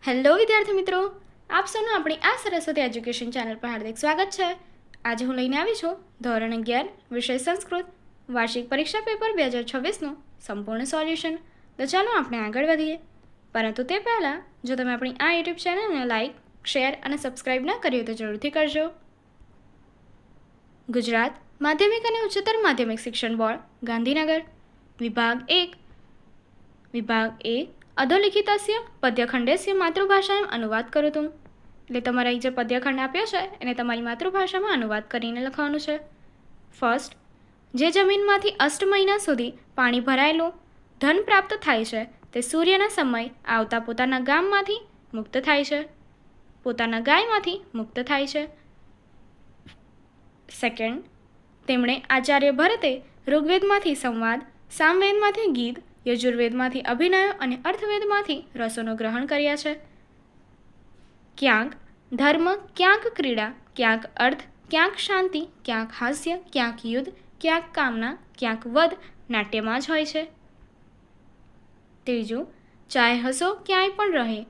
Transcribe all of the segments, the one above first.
Hello વિદ્યાર્થી મિત્રો, આપ સૌનું આપણી આ સરસ્વતી એજ્યુકેશન ચેનલ પર હાર્દિક સ્વાગત છે. આજે હું લઈને આવી છું ધોરણ 11 વિષય સંસ્કૃત વાર્ષિક પરીક્ષા પેપર 2026નું સંપૂર્ણ સોલ્યુશન. તો ચાલો આપણે આગળ વધીએ. પરંતુ તે પહેલાં જો તમે આપણી આ યુટ્યુબ ચેનલને લાઇક, શેર અને સબસ્ક્રાઇબ ન કર્યું તો જરૂરથી કરજો. ગુજરાત માધ્યમિક અને ઉચ્ચતર માધ્યમિક શિક્ષણ બોર્ડ ગાંધીનગર વિભાગ 1 વિભાગ એ અધોલિખિતસ્ય પદ્યખંડસ્ય માતૃભાષામાં અનુવાદ કરોતું. એટલે તમારા જે પદ્યખંડ આપ્યો છે એને તમારી માતૃભાષામાં અનુવાદ કરીને લખવાનું છે. ફર્સ્ટ, જે જમીનમાંથી અષ્ટ મહિના સુધી પાણી ભરાયેલું ધન પ્રાપ્ત થાય છે તે સૂર્યના સમય આવતા પોતાના ગામમાંથી મુક્ત થાય છે, પોતાના ગાયમાંથી મુક્ત થાય છે. સેકન્ડ, તેમણે આચાર્ય ભરતે ઋગ્વેદમાંથી સંવાદ, સામવેદમાંથી ગીત, યજુર્વેદમાંથી અભિનયો અને અર્થવેદમાંથી રસોનો ગ્રહણ કર્યા છે. ક્યાંક ધર્મ, ક્યાંક ક્રીડા, ક્યાંક અર્થ, ક્યાંક શાંતિ, ક્યાંક હાસ્ય, ક્યાંક યુદ્ધ, ક્યાંક કામના, ક્યાંક વધ નાટ્યમાં જ હોય છે. ત્રીજું, ચાહે હસો ક્યાંય પણ રહે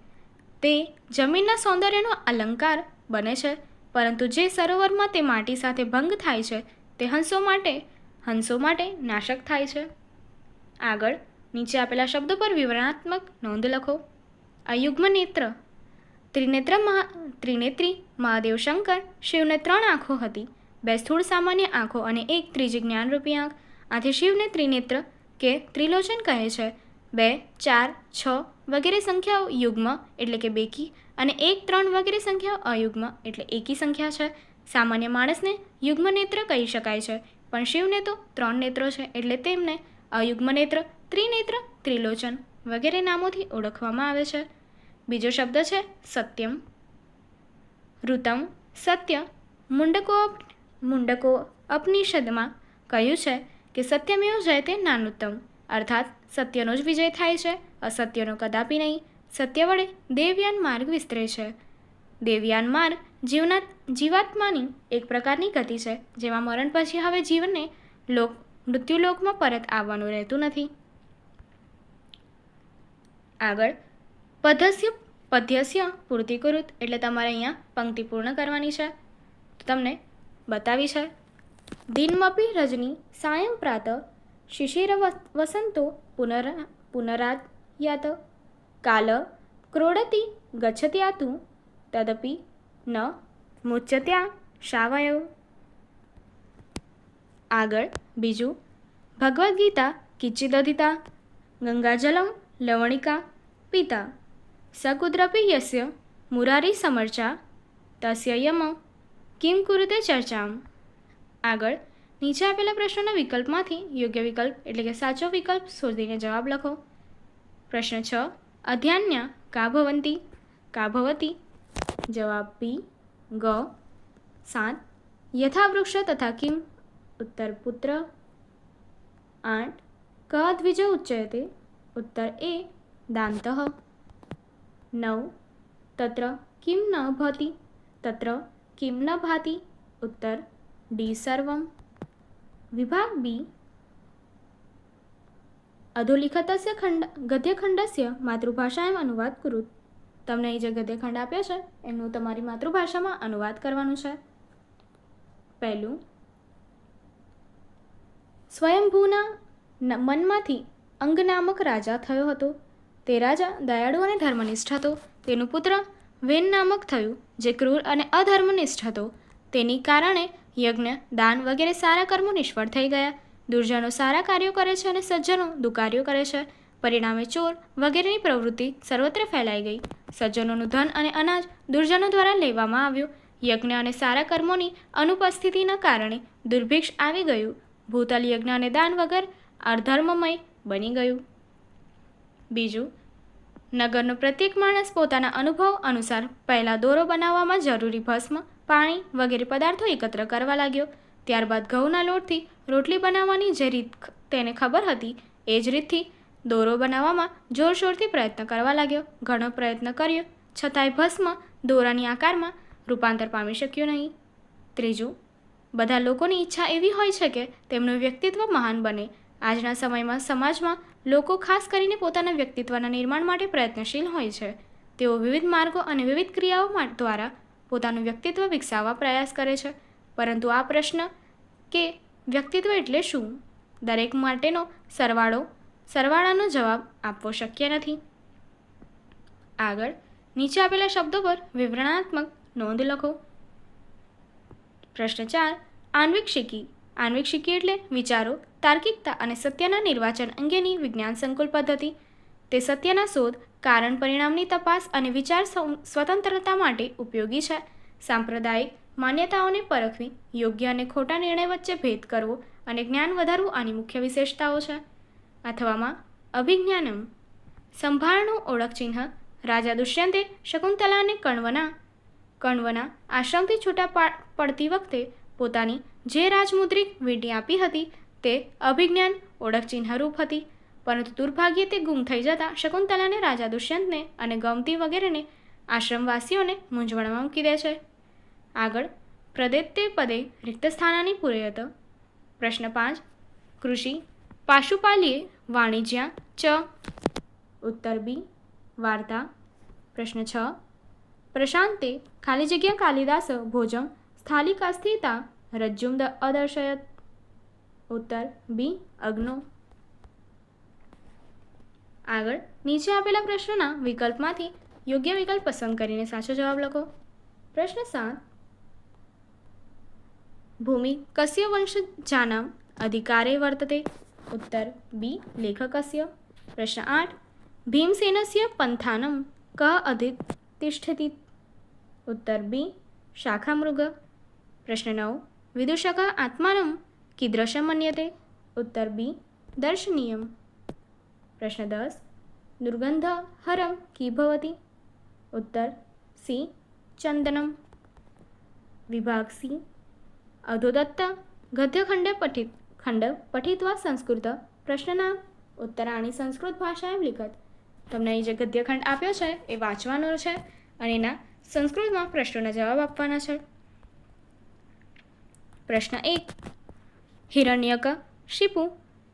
તે જમીનના સૌંદર્યનો અલંકાર બને છે, પરંતુ જે સરોવરમાં તે માટી સાથે ભંગ થાય છે તે હંસો માટે નાશક થાય છે. આગળ નીચે આપેલા શબ્દો પર વિવરણાત્મક નોંધ લખો. અયુગ્મ નેત્ર. ત્રિનેત્રી મહાદેવ શંકર શિવને 3 આંખો હતી, 2 સ્થૂળ સામાન્ય આંખો અને 1 ત્રીજી જ્ઞાનરૂપી આંખ. આથી શિવને ત્રિનેત્ર કે ત્રિલોચન કહે છે. 2, 4, 6 વગેરે સંખ્યાઓ યુગ્મ એટલે કે બેકી અને 1, 3 વગેરે સંખ્યાઓ અયુગ્મ એટલે એકી સંખ્યા છે. સામાન્ય માણસને યુગ્મ નેત્ર કહી શકાય છે, પણ શિવને તો 3 નેત્રો છે એટલે તેમને અયુગ્મ નેત્ર, ત્રિનેત્ર, ત્રિલોચન વગેરે નામોથી ઓળખવામાં આવે છે. બીજો શબ્દ છે સત્યમ. ઋતમ સત્ય. મુંડકો ઉપનિષદમાં કહ્યું છે કે સત્યમેવ જયતે નાનુત્તમ, અર્થાત સત્યનો જ વિજય થાય છે, અસત્યનો કદાપી નહીં. સત્ય વડે દેવયાન માર્ગ વિસ્તરે છે. દેવયાન માર્ગ જીવાત્માની એક પ્રકારની ગતિ છે જેમાં મરણ પછી હવે જીવનને મૃત્યુલોકમાં પરત આવવાનું રહેતું નથી. આગળ પદ્યસ્ય પૂર્તિ કુરુત એટલે તમારે અહીંયા પંક્તિ પૂર્ણ કરવાની છે. તો તમને બતાવી છે. દિનમપી રજની સાયં પ્રાત શિશિર વસંતો પુનરાયાત કાલ ક્રોડતી ગચ્છત્યાતુ તદપી ન મુચ્યત્યા શાવયવ. આગળ બીજું, ભગવદ્ ગીતા કિંચિદધિતા ગંગાજલમ લવણિકા પિતા સકુદ્રપી યસ્ય મુરારી સમર્ચા તસ્ય યમ કિમ કુરુતે ચર્ચામ. આગળ નીચે આપેલા પ્રશ્નોના વિકલ્પમાંથી યોગ્ય વિકલ્પ એટલે કે સાચો વિકલ્પ શોધીને જવાબ લખો. પ્રશ્ન 6, અધ્યાન્યા કા ભવતી. જવાબ બી, ગ. 7, યથા વૃક્ષ તથા કિમ. ઉત્તર પુત્ર. 8, ક દ્વિજ ઉચ્યતે. ઉત્તર એ, દાંતઃ. 9, તત્ર કિમ ન ભવતિ. તત્ર કિમ ન ભાતિ. ઉત્તર ડી સર્વમ. વિભાગ બી, અધોલિખિતસ્ય ગદ્યખંડસ્ય માતૃભાષામાં અનુવાદ કુરુત. તમને અહીં જે ગદ્યખંડ આપ્યો છે એમનું તમારી માતૃભાષામાં અનુવાદ કરવાનું છે. પહેલું, સ્વયંભૂના મનમાંથી અંગ નામક રાજા થયો હતો. તે રાજા દયાળુ અને ધર્મનિષ્ઠ હતો. તેનું પુત્ર વેન નામક થયું જે ક્રૂર અને અધર્મનિષ્ઠ હતો. તેની કારણે યજ્ઞ, દાન વગેરે સારા કર્મો નિષ્ફળ થઈ ગયા. દુર્જનો સારા કાર્યો કરે છે અને સજ્જનો દુકાર્યો કરે છે. પરિણામે ચોર વગેરેની પ્રવૃત્તિ સર્વત્ર ફેલાઈ ગઈ. સજ્જનોનું ધન અને અનાજ દુર્જનો દ્વારા લેવામાં આવ્યું. યજ્ઞ અને સારા કર્મોની અનુપસ્થિતિના કારણે દુર્ભિક્ષ આવી ગયું. ભૂતલ યજ્ઞ અને દાન વગર અધર્મમય બની ગયું. બીજું, નગરનો પ્રત્યેક માણસ પોતાના અનુભવ અનુસાર પહેલાં દોરો બનાવવામાં જરૂરી ભસ્મ, પાણી વગેરે પદાર્થો એકત્ર કરવા લાગ્યો. ત્યારબાદ ઘઉંના લોટથી રોટલી બનાવવાની જે રીત તેને ખબર હતી એ જ રીતથી દોરો બનાવવામાં જોરશોરથી પ્રયત્ન કરવા લાગ્યો. ઘણો પ્રયત્ન કર્યો છતાંય ભસ્મ દોરાની આકારમાં રૂપાંતર પામી શક્યું નહીં. ત્રીજું, બધા લોકોની ઈચ્છા એવી હોય છે કે તેમનું વ્યક્તિત્વ મહાન બને. આજના સમયમાં સમાજમાં લોકો ખાસ કરીને પોતાના વ્યક્તિત્વના નિર્માણ માટે પ્રયત્નશીલ હોય છે, તેઓ વિવિધ માર્ગો અને વિવિધ ક્રિયાઓ દ્વારા પોતાનું વ્યક્તિત્વ વિકસાવવા પ્રયાસ કરે છે. પરંતુ આ પ્રશ્ન કે વ્યક્તિત્વ એટલે શું, દરેક માટેનો સરવાળાનો જવાબ આપવો શક્ય નથી. આગળ નીચે આપેલા શબ્દો પર વિવરણાત્મક નોંધ લખો. પ્રશ્ન 4. આન્વિક શિકી એટલે વિચારો, તાર્કિકતા અને સત્યના નિર્વાચન અંગેની વિજ્ઞાન સંકુલ પદ્ધતિ. તે સત્યના શોધ, કારણ પરિણામની તપાસ અને વિચાર સ્વતંત્રતા માટે ઉપયોગી છે. સાંપ્રદાયિક માન્યતાઓને પરખવી, યોગ્ય અને ખોટા નિર્ણય વચ્ચે ભેદ કરવો અને જ્ઞાન વધારવું આની મુખ્ય વિશેષતાઓ છે. અથવામાં અભિજ્ઞાનમ સંભાળનું ઓળખ ચિહ્ન. રાજા દુષ્યંતે શકુંતલાને કણવના આશ્રમથી છૂટા પડતી વખતે પોતાની જે રાજમુદ્રિક વીંટી આપી હતી તે અભિજ્ઞાન ઓળખ ચિહ્નરૂપ હતી. પરંતુ દુર્ભાગ્યે તે ગુમ થઈ જતાં શકુંતલાને રાજા દુષ્યંતને અને ગમતી વગેરેને આશ્રમવાસીઓને મૂંઝવણમાં મૂકી દે છે. આગળ પ્રદેત્તે પદે રિક્ત સ્થાનાની પૂરયત. પ્રશ્ન 5. કૃષિ પાશુપાલ્યે વાણિજ્યા ચ. ઉત્તર બી. વાર્તા. પ્રશ્ન 6. પ્રશાંતે ખાલી જગ્યા કાલિદાસ ભોજમ સ્થાલિકાસ્થિતા રજ્જુમ અદર્શયત. ઉત્તર બી. અગ્નો. આગળ નીચે આપેલા પ્રશ્નોના વિકલ્પમાંથી યોગ્ય વિકલ્પ પસંદ કરીને સાચો જવાબ લખો. પ્રશ્ન 7. ભૂમિ કસ્ય વંશજાનામ અધિકારે વર્તતે. ઉત્તર બી. લેખકસ્ય. પ્રશ્ન 8. ભીમસેનસ્ય પંથાનમ કઃ અધિતિષ્ઠતિ. ઉત્તર બી. શાખામૃગ. પ્રશ્ન 9. વિદૂષકઃ આત્માનમ કીદૃશમ મન્યતે. ઉત્તર બી. દર્શનીયમ. પ્રશ્ન 10. દુર્ગંધ હરમ કી ભવતિ. ઉત્તર સી. ચંદનમ. વિભાગ સી. અધોદત્ત ગદ્યખંડ પઠિત્વા સંસ્કૃત પ્રશ્નના ઉત્તરાણી સંસ્કૃત ભાષાએ લિખત. તમને અહીં જે ગદ્યખંડ આપ્યો છે એ વાંચવાનો છે અને એના સંસ્કૃતમાં પ્રશ્નોના જવાબ આપવાના છે. પ્રશ્ન 1. હિરણ્યકશિપુ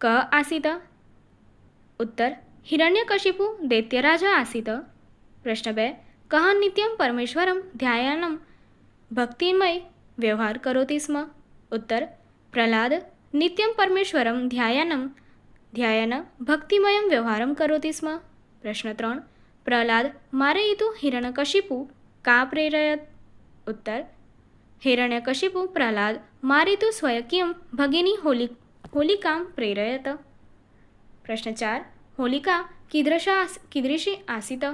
ક આસીત. ઉત્તર હિરણ્યકશિપુ દૈત્યરાજા આસીત. પ્રશ્ન 2. કઃ નિત્યમ પરમેશ્વરમ ધ્યાયાનમ ભક્તિમય વ્યવહાર કરોતિ સ્મ. ઉત્તર પ્રહલાદ નિત્યમ પરમેશ્વરમ ધ્યાયાન ભક્તિમયમ વ્યવહારમ કરોતિ સ્મ. પ્રશ્ન 3. પ્રહલાદ મારયિતુ હિરણ્યકશિપુ કા પ્રેરયત. ઉત્તર હિરણ્યકશિપુ પ્રહલાદ મારયિતુ સ્વયંકીયમ ભગિની હોલિકામ પ્રેરયત. પ્રશ્ન 4. હોલિકા કીદૃશી આસીત.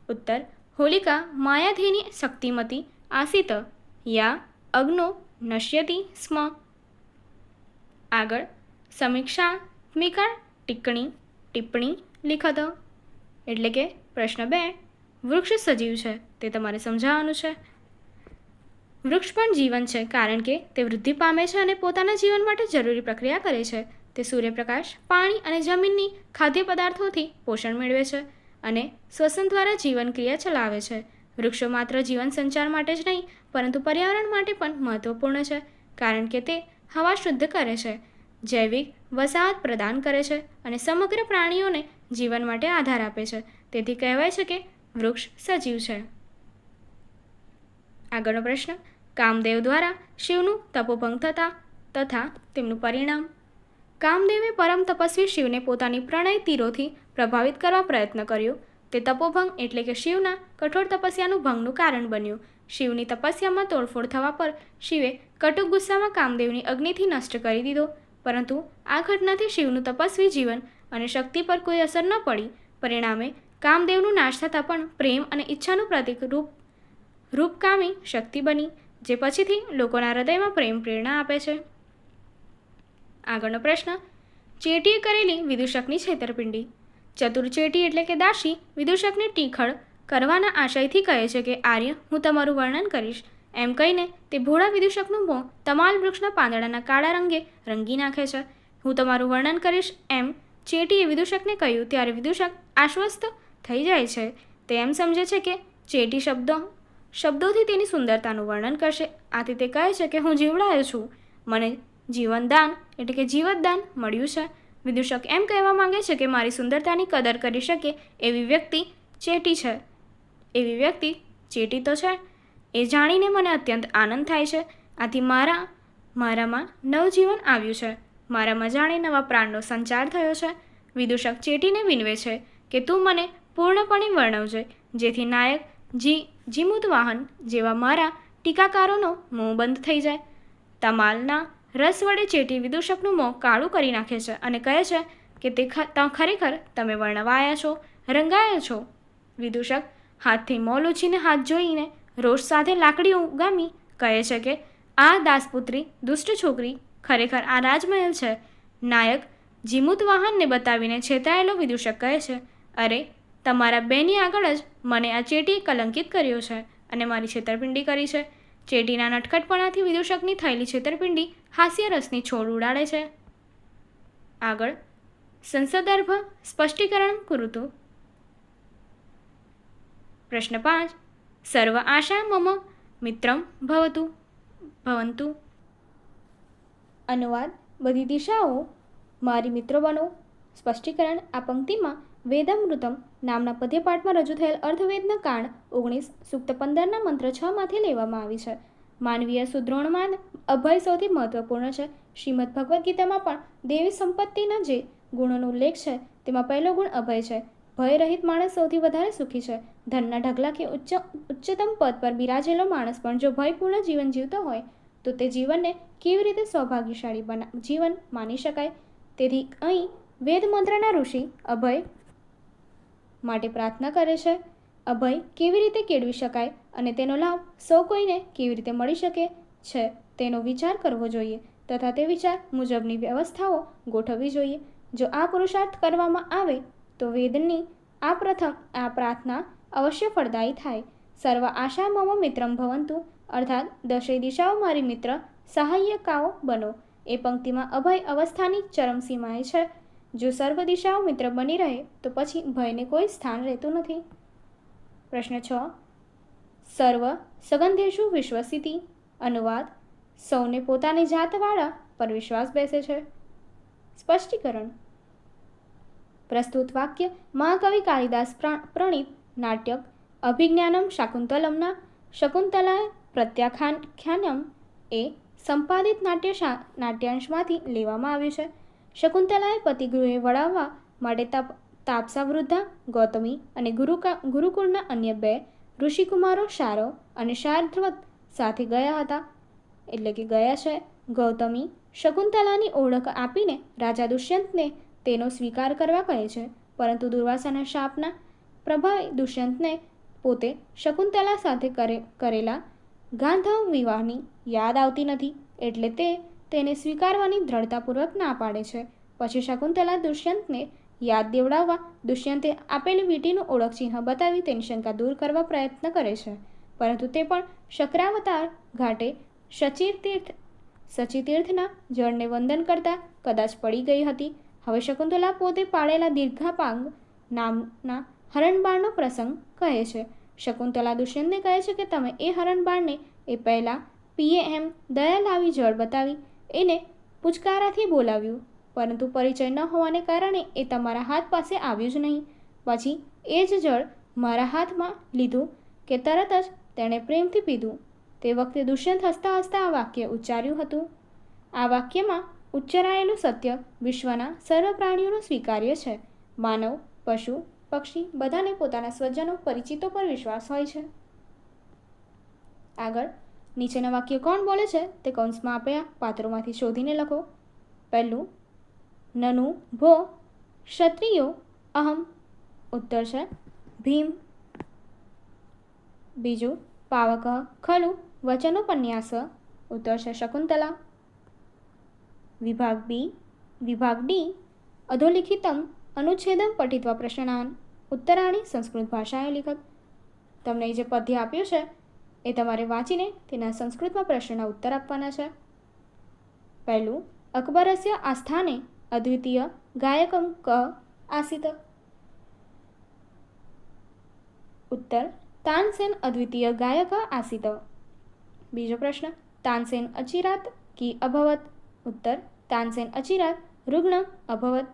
ઉત્તર હોલિકા માયાધીની શક્તિમતી આસીત યા અગ્નો નશ્યતિ સ્મ. આગળ સમીક્ષાત્મિકા ટિપ્પણી લિખત. એટલે કે પ્રશ્ન 2. વૃક્ષ સજીવ છે તે તમારે સમજાવવાનું છે. વૃક્ષ પણ જીવન છે કારણ કે તે વૃદ્ધિ પામે છે અને પોતાના જીવન માટે જરૂરી પ્રક્રિયા કરે છે. તે સૂર્યપ્રકાશ, પાણી અને જમીનની ખાદ્ય પદાર્થોથી પોષણ મેળવે છે અને શ્વસન દ્વારા જીવન ક્રિયા ચલાવે છે. વૃક્ષો માત્ર જીવન સંચાર માટે જ નહીં પરંતુ પર્યાવરણ માટે પણ મહત્વપૂર્ણ છે કારણ કે તે હવા શુદ્ધ કરે છે, જૈવિક વસાહત પ્રદાન કરે છે અને સમગ્ર પ્રાણીઓને જીવન માટે આધાર આપે છે. તેથી કહેવાય છે કે વૃક્ષ સજીવ છે. આગળનો પ્રશ્ન. કામદેવ દ્વારા શિવનું તપોભંગ તથા તેમનું પરિણામ. કામદેવે પરમ તપસ્વી શિવને પોતાની પ્રણય તીરોથી પ્રભાવિત કરવા પ્રયત્ન કર્યો. તે તપોભંગ એટલે કે શિવના કઠોર તપસ્યાનું ભંગનું કારણ બન્યું. શિવની તપસ્યામાં તોડફોડ થવા પર શિવે કટુક ગુસ્સામાં કામદેવની અગ્નિથી નષ્ટ કરી દીધો. પરંતુ આ ઘટનાથી શિવનું તપસ્વી જીવન અને શક્તિ પર કોઈ અસર ન પડી. પરિણામે કામદેવનું નાશ થતાં પણ પ્રેમ અને ઈચ્છાનું પ્રતીક રૂપકામી શક્તિ બની, જે પછીથી લોકોના હૃદયમાં પ્રેરણા આપે છે. આગળનો પ્રશ્ન. ચેટીએ કરેલી વિદૂષકની છેતરપિંડી. ચતુર ચેટી એટલે કે દાસી વિદૂષકને ટીખળ કરવાના આશયથી કહે છે કે આર્ય, હું તમારું વર્ણન કરીશ. એમ કહીને તે ભોળા વિદૂષકનું મોં તમાલ વૃક્ષના પાંદડાના કાળા રંગે રંગી નાખે છે. હું તમારું વર્ણન કરીશ એમ ચેટીએ વિદૂષકને કહ્યું ત્યારે વિદૂષક આશ્વસ્ત થઈ જાય છે. તે એમ સમજે છે કે ચેટી શબ્દોથી તેની સુંદરતાનું વર્ણન કરશે. આથી તે કહે છે કે હું જીવડાયો છું, મને જીવનદાન એટલે કે જીવતદાન મળ્યું છે. વિદૂષક એમ કહેવા માંગે છે કે મારી સુંદરતાની કદર કરી શકે એવી વ્યક્તિ ચેટી છે. એવી વ્યક્તિ ચેટી તો છે, એ જાણીને મને અત્યંત આનંદ થાય છે. આથી મારામાં નવજીવન આવ્યું છે. મારામાં જાણે નવા પ્રાણનો સંચાર થયો છે. વિદૂષક ચેટીને વિનવે છે કે તું મને પૂર્ણપણે વર્ણવજે, જેથી નાયક જીમુતવાહન જેવા મારા ટીકાકારોનો મોં બંધ થઈ જાય. તમાલના રસ વડે ચેટી વિદૂષકનું મોં કાળું કરી નાખે છે અને કહે છે કે તે ખરેખર તમે વર્ણવાયા છો, રંગાયા છો. વિદૂષક હાથથી મોં લૂછીને હાથ જોઈને રોષ સાથે લાકડી ઉગામી કહે છે કે આ દાસપુત્રી દુષ્ટ છોકરી ખરેખર આ રાજમહેલ છે. નાયક જીમુતવાહનને બતાવીને છેતરાયેલો વિદૂષક કહે છે, અરે, તમારા બેની આગળ જ મને આ ચેટીએ કલંકિત કર્યો છે અને મારી છેતરપિંડી કરી છે. ચેટીના નટખટપણાથી વિદૂષકની થયેલી છેતરપિંડી હાસ્યરસની છોડ ઉડાડે છે. આગળ સંસદર્ભ સ્પષ્ટીકરણ કુરુતુ. પ્રશ્ન 5. સર્વ આશા મમ મિત્રમ ભવંતુ. અનુવાદ: બધી દિશાઓ મારી મિત્રો બનો. સ્પષ્ટીકરણ: આ પંક્તિમાં વેદામૃતમ નામના પદ્યપાઠમાં રજૂ થયેલ અર્ધવેદના કાંડ 19 સૂક્ત 15ના મંત્ર 6 માંથી લેવામાં આવી છે. માનવીય સુદૃઢમાં અભય સૌથી મહત્વપૂર્ણ છે. શ્રીમદ ભગવદ્ ગીતામાં પણ દેવી સંપત્તિના જે ગુણોનો ઉલ્લેખ છે તેમાં પહેલો ગુણ અભય છે. ભયરહિત માણસ સૌથી વધારે સુખી છે. ધનના ઢગલા કે ઉચ્ચતમ પદ પર બિરાજેલો માણસ પણ જો ભયપૂર્ણ જીવન જીવતો હોય તો તે જીવનને કેવી રીતે સૌભાગ્યશાળી જીવન માની શકાય. તેથી અહીં વેદ મંત્રના ઋષિ અભય માટે પ્રાર્થના કરે છે. અભય કેવી રીતે કેળવી શકાય અને તેનો લાભ સૌ કોઈને કેવી રીતે મળી શકે છે તેનો વિચાર કરવો જોઈએ તથા તે વિચાર મુજબની વ્યવસ્થાઓ ગોઠવવી જોઈએ. જો આ પુરુષાર્થ કરવામાં આવે તો વેદની આ પ્રાર્થના અવશ્ય ફળદાયી થાય. સર્વ આશા મમ મિત્રમ ભવંતુ અર્થાત દશેય દિશાઓ મારી મિત્ર સહાયકાઓ બનો. એ પંક્તિમાં અભય અવસ્થાની ચરમસીમાએ છે. જો સર્વ દિશાઓ મિત્ર બની રહે તો પછી ભયને કોઈ સ્થાન રહેતું નથી. પ્રશ્ન 6. સર્વ સગંધેષુ વિશ્વસિતિ. અનુવાદ: સૌને પોતાની જાતવાળા પર વિશ્વાસ બેસે છે. સ્પષ્ટીકરણ: પ્રસ્તુત વાક્ય મહાકવિ કાલિદાસ પ્રણીત નાટ્યક અભિજ્ઞાનમ શાકુંતલમના શકુંતલાએ પ્રત્યાખ્યાનમ એ સંપાદિત નાટ્યાંશમાંથી લેવામાં આવ્યું છે. શકુંતલાએ પતિગૃહે વળાવવા માટે તાપસા વૃદ્ધા ગૌતમી અને ગુરુકુળના અન્ય 2 ઋષિકુમારો શારવ અને શાર્દ્વત સાથે ગયા છે. ગૌતમી શકુંતલાની ઓળખ આપીને રાજા દુષ્યંતને તેનો સ્વીકાર કરવા કહે છે, પરંતુ દુર્વાસાના શાપના પ્રભાવે દુષ્યંતને પોતે શકુંતલા સાથે કરેલા ગાંધર્વ વિવાહની યાદ આવતી નથી, એટલે તે તેને સ્વીકારવાની દ્રઢતાપૂર્વક ના પાડે છે. પછી શકુંતલા દુષ્યંતને યાદ દેવડાવવા દુષ્યંતે આપેલી વીંટીનું ઓળખ ચિહ્ન બતાવી તેની શંકા દૂર કરવા પ્રયત્ન કરે છે, પરંતુ તે પણ શક્રાવતાર ઘાટે શચીતીર્થના જળને વંદન કરતા કદાચ પડી ગઈ હતી. હવે શકુંતલા પોતે પાળેલા દીર્ઘાપાંગ નામના હરણબાણનો પ્રસંગ કહે છે. શકુંતલા દુષ્યંતને કહે છે કે તમે એ હરણબાણને એ પહેલાં પીએ એમ દયા લાવી જળ બતાવી એને પૂચકારાથી બોલાવ્યું, પરંતુ પરિચય ન હોવાને કારણે એ તમારા હાથ પાસે આવ્યું જ નહીં. પછી એ જ જળ મારા હાથમાં લીધું કે તરત જ તેણે પ્રેમથી પીધું. તે વખતે દુષ્યંત હસતા હસતા આ વાક્ય ઉચ્ચાર્યું હતું. આ વાક્યમાં ઉચ્ચરાયેલું સત્ય વિશ્વના સર્વ પ્રાણીઓનો સ્વીકાર્ય છે. માનવ, પશુ, પક્ષી બધાને પોતાના સ્વજનો પરિચિતો પર વિશ્વાસ હોય છે. આગળ નીચેના વાક્ય કોણ બોલે છે તે કૌંસમાં આપ્યા પાત્રોમાંથી શોધીને લખો. પહેલું, નનુ ભો ક્ષત્રિયો અહમ. ઉત્તર છે ભીમ. બીજું, પાવક ખલુ વચનોપન્યાસ. ઉત્તર છે શકુંતલા. વિભાગ ડી અધોલિખિતમ અનુચ્છેદમ પઠિત્વા પ્રશ્નાન ઉત્તરાણી સંસ્કૃત ભાષાએ લિખત. તમને જે પદ્ય આપ્યું છે એ તમારે વાંચીને તેના સંસ્કૃતમાં પ્રશ્નના ઉત્તર આપવાના છે. પહેલું, અકબરસ્ય આસ્થાને અદ્વિતીય ગાયકમ ક આસિત. ઉત્તર, તાનસેન અદ્વિતીય ગાયક આસિત. બીજો પ્રશ્ન, તાનસેન અચિરાત કી અભવત. ઉત્તર, તાનસેન અચિરાત રુગ્ણ અભવત.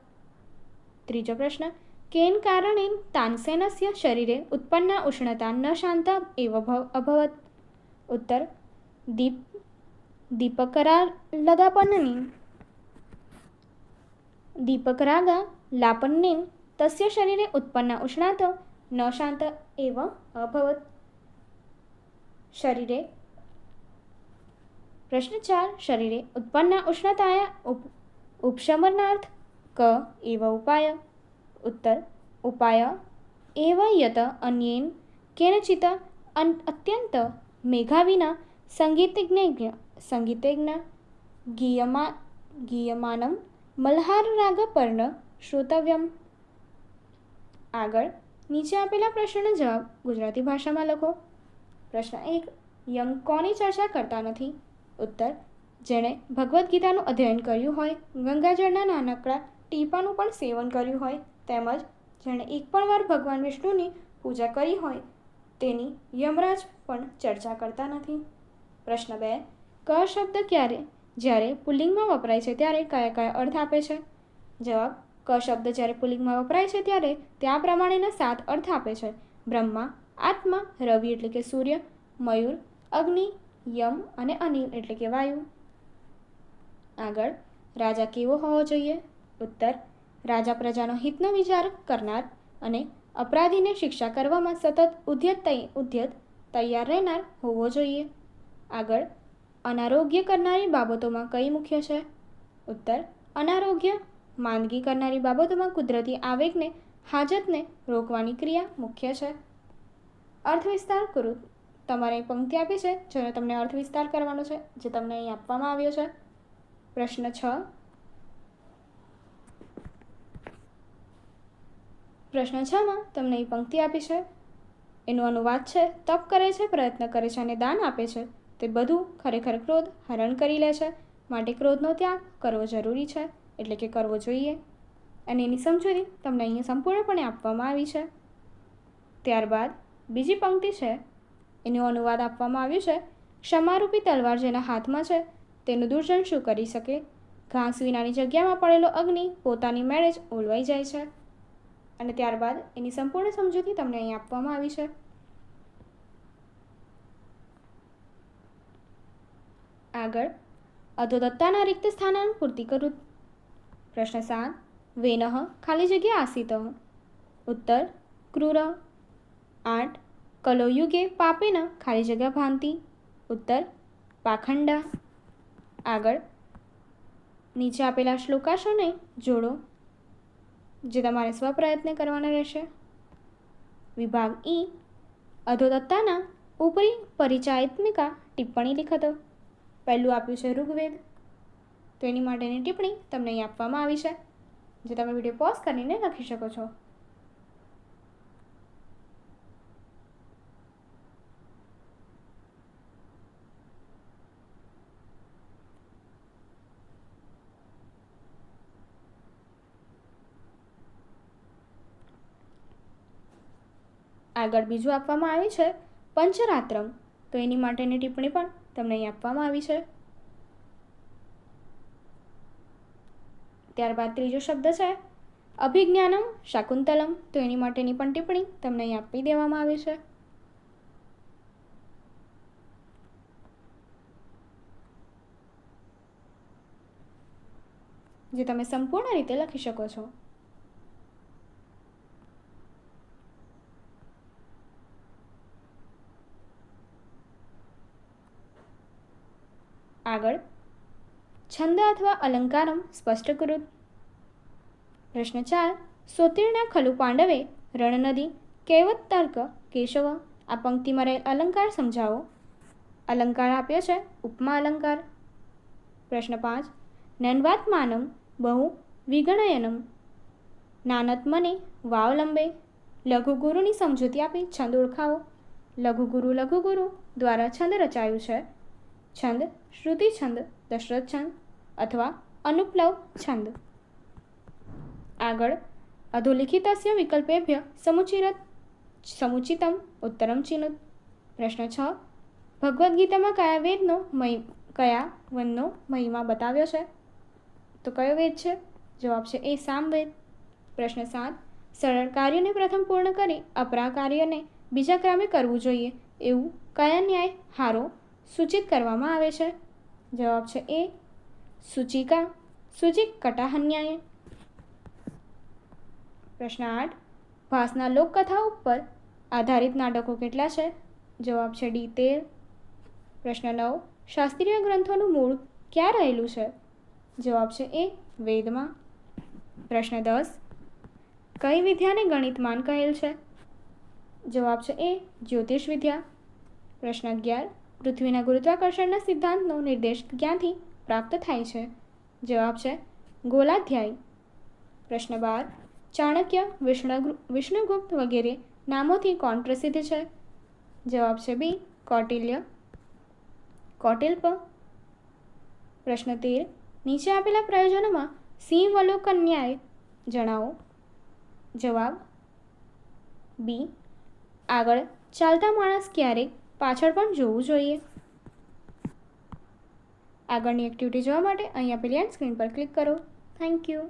ત્રીજો પ્રશ્ન, केन कारणेन तानसेनस्य शरीरे उत्पन्ना उष्णता न शान्ता एव अभवत्? उत्तर दीपकरागालापनेन तस्य शरीरे उत्पन्ना उष्णता न शान्त एव अभवत्. शरीरे प्रश्न 4. शरीरे उत्पन्ना उष्णताया उपशमनार्थ क एव उपाय? उत्तर उपाय एव यत अन्येन केनचित् अत्यंत मेधाविना संगीतज्ञ गीयमानं મલ્હારરાગપર્ણ શ્રોતવ્યમ. આગળ નીચે આપેલા પ્રશ્નનો જવાબ ગુજરાતી ભાષામાં લખો. પ્રશ્ન 1. યંગ કોની ચર્ચા કરતા નથી? ઉત્તર જેણે ભગવદ્ ગીતાનું અધ્યયન કર્યું હોય, ગંગાજળના નાનકડા ટીપાનું પણ સેવન કર્યું હોય, તેમજ જેણે એક પણ વાર ભગવાન વિષ્ણુની પૂજા કરી હોય તેની યમરાજ પણ ચર્ચા કરતા નથી. પ્રશ્ન 2. ક શબ્દ જ્યારે પુલ્લિંગમાં વપરાય છે ત્યારે કયા કયા અર્થ આપે છે? જવાબ. ક શબ્દ જ્યારે પુલ્લિંગમાં વપરાય છે ત્યારે ત્યાં પ્રમાણેના 7 અર્થ આપે છે. બ્રહ્મા, આત્મા, રવિ એટલે કે સૂર્ય, મયુર, અગ્નિ, યમ અને અનિલ એટલે કે વાયુ. આગળ રાજા કેવો હોવો જોઈએ? ઉત્તર રાજા પ્રજાનો હિતનો વિચાર કરનાર અને અપરાધીને શિક્ષા કરવામાં સતત ઉદ્યત તૈયાર રહેનાર હોવો જોઈએ. આગળ અનારોગ્ય કરનારી બાબતોમાં કઈ મુખ્ય છે? ઉત્તર અનારોગ્ય માંદગી કરનારી બાબતોમાં કુદરતી આવેગને હાજતને રોકવાની ક્રિયા મુખ્ય છે. અર્થ વિસ્તાર કરો. તમારે પંક્તિ આપી છે જેનો તમને અર્થ વિસ્તાર કરવાનો છે, જે તમને અહીં આપવામાં આવ્યો છે. પ્રશ્ન 6. પ્રશ્ન 6માં તમને અહીં પંક્તિ આપી છે, એનો અનુવાદ છે: તપ કરે છે, પ્રયત્ન કરે છે અને દાન આપે છે, તે બધું ખરેખર ક્રોધ હરણ કરી લે છે, માટે ક્રોધનો ત્યાગ કરવો જરૂરી છે, એટલે કે કરવો જોઈએ. અને એની સમજૂતી તમને અહીંયા સંપૂર્ણપણે આપવામાં આવી છે. ત્યારબાદ બીજી પંક્તિ છે, એનો અનુવાદ આપવામાં આવ્યું છે: ક્ષમારૂપી તલવાર જેના હાથમાં છે તેનું દૂષણ શું કરી શકે? ઘાસ વિનાની જગ્યામાં પડેલો અગ્નિ પોતાની મેળે જ ઓલવાઈ જાય છે. અને ત્યારબાદ એની સંપૂર્ણ સમજૂતી તમને અહીં આપવામાં આવી છે. આગળ અધોદત્તાના રિક્ત સ્થાનાન પૂર્તિ કરું. પ્રશ્ન 7. વેનઃ ખાલી જગ્યા આસિતઃ. ઉત્તર ક્રૂર. 8. કલોયુગે પાપેન ખાલી જગ્યા ભાંતિ. ઉત્તર પાખંડા. આગળ નીચે આપેલા શ્લોકાશોને જોડો, જે તમારે સ્વપ્રયત્ન કરવાના રહેશે. વિભાગ ઈ. અધોદત્તાના ઉપરી પરિચયાત્મિકા ટિપ્પણી લિખત. પહેલું આપ્યું છે ઋગ્વેદ, તો એની માટેની ટિપ્પણી તમને અહીં આપવામાં આવી છે, જે તમે વિડીયો પોઝ કરીને લખી શકો છો. આગળ બીજું આપવામાં આવ્યું છે પંચરાત્રમ, તો એની માટેની ટિપ્પણી પણ તમને અહીં આપવામાં આવી છે. ત્યારબાદ ત્રીજો શબ્દ છે અભિજ્ઞાનમ શાકુંતલમ, તો એની માટેની પણ ટિપ્પણી તમને અહીં આપી દેવામાં આવી છે. જે તમે સંપૂર્ણ રીતે લખી શકો છો. આગળ છંદ અથવા અલંકારમ સ્પષ્ટ કૃત. પ્રશ્ન 4. સોતીર્ણા ખલુ પાંડવે રણનદી કૈવત તર્ક કેશવ. આ પંક્તિમાં રહેલ અલંકાર સમજાવો. અલંકાર આપ્યો છે ઉપમા અલંકાર. પ્રશ્ન 5. નન્વાત્માનમ બહુ વિગણયનમ નાનત્મને વાવલંબે. લઘુગુરુની સમજૂતી આપી છંદ ઓળખાવો. લઘુગુરુ દ્વારા છંદ રચાયું છે. છંદ શ્રુતિ છંદ, દશરથ છંદ અથવા અનુપ્લવ છંદ. આગળ અધોલિખિતસ્ય વિકલ્પેભ્ય સમુચિતમ ઉત્તરમ ચિનુત. પ્રશ્ન 6. ભગવદ્ ગીતામાં કયા વનનો મહિમા બતાવ્યો છે? તો કયો વેદ છે? જવાબ છે એ સામવેદ. પ્રશ્ન 7. સરળ કાર્યને પ્રથમ પૂર્ણ કરી અપરા કાર્યને બીજા ક્રમે કરવું જોઈએ એવું કયા ન્યાય હારો સૂચિત કરવામાં આવે છે? જવાબ છે એ સૂચિકા સૂચિક કટાહન્યાય. પ્રશ્ન 8. ભાસના લોકકથા ઉપર આધારિત નાટકો કેટલા છે? જવાબ છે ડી 13. પ્રશ્ન 9. શાસ્ત્રીય ગ્રંથોનું મૂળ ક્યાં રહેલું છે? જવાબ છે એ વેદમાં. પ્રશ્ન 10. કઈ વિદ્યાને ગણિતમાન કહેલ છે? જવાબ છે એ જ્યોતિષ વિદ્યા. પ્રશ્ન 11. પૃથ્વીના ગુરુત્વાકર્ષણના સિદ્ધાંતનો નિર્દેશ ક્યાંથી પ્રાપ્ત થાય છે? જવાબ છે ગોલાધ્યાય. પ્રશ્ન 12. ચાણક્ય, વિષ્ણુગુપ્ત વગેરે નામોથી કોણ પ્રસિદ્ધ છે? જવાબ છે બી કૌટિલ્ય. કૌટિલ્પ. પ્રશ્ન 13. નીચે આપેલા પ્રયોજનોમાં સિંહવલોકન ન્યાય જણાવો. જવાબ બી આગળ ચાલતા માણસ ક્યારેક પાછળ પણ જોવું જોઈએ. આગળની એક્ટિવિટી જોવા માટે અહીં આપેલી એન્ડ સ્ક્રીન પર ક્લિક કરો. Thank you.